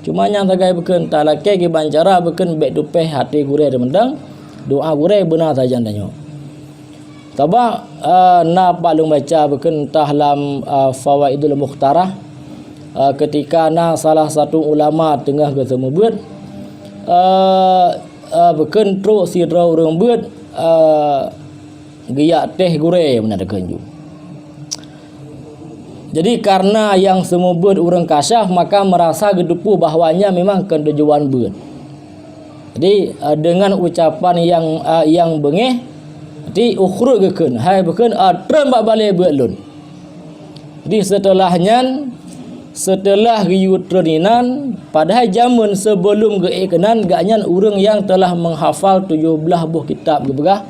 Cuma yang tagai beken talakai ke bancara beken baik tupeh hati gure de mendang doa gure benar saja tanya. Tabak na palung baca beken tahlam fawaidul mukhtarah ketika na salah satu ulama tengah ketemu buat beken truk sira urang buat giyak teh gure benar dekenju. Jadi karena yang semua buat orang kasyaf maka merasa gedupu bahwanya memang kentujuan buat. Jadi dengan ucapan yang bengeh jadi ukhru geken hai beken trembak balik buat lun. Jadi setelah giyutreninan padahal zaman sebelum geikenan gaknyan urang yang telah menghafal 17 buah kitab gebegah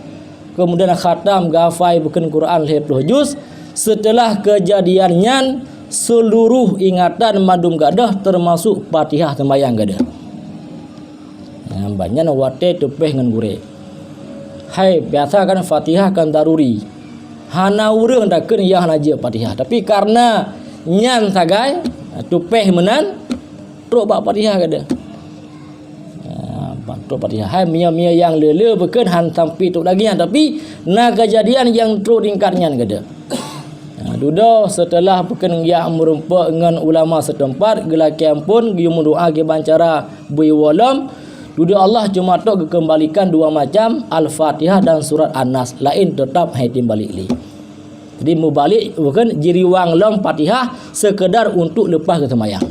kemudian khatam gafai beken Quran 20 juz. Setelah kejadiannya seluruh ingatan madum gadah termasuk Fatihah sembahyang gadah. Banyak wate tupeh ngan gure. Hai biasa kan Fatihah kan daruri. Hana urang dakeun yang naje Fatihah. Tapi karena nyan sagai tupeh menan truk bak Fatihah gadah. Truk Fatihah. Hai mia-mia yang lele beken han sampai tu lagi tapi na kejadian yang truk ringkatnya gadah. Duda setelah beken yang merumpa dengan ulama setempat gelakian pun gium doa ke bancara bui walam duda Allah cuma tok kembalikan dua macam Al-Fatihah dan surat An-Nas lain tetap hai timbalik li. Jadi mubalik bukan jiriwang lam Fatihah sekedar untuk lepas ke sembahyang.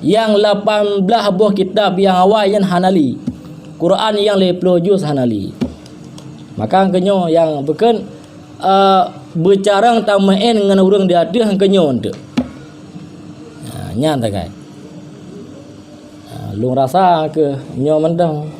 Yang 18 buah kitab yang awal yang Hanali. Quran yang 20 juz Hanali. Maka kenyo yang beken bercarang tamain dengan orang dia ada hang kenyon tu. Nyan tak kai. Lung rasa ke nyo mendang.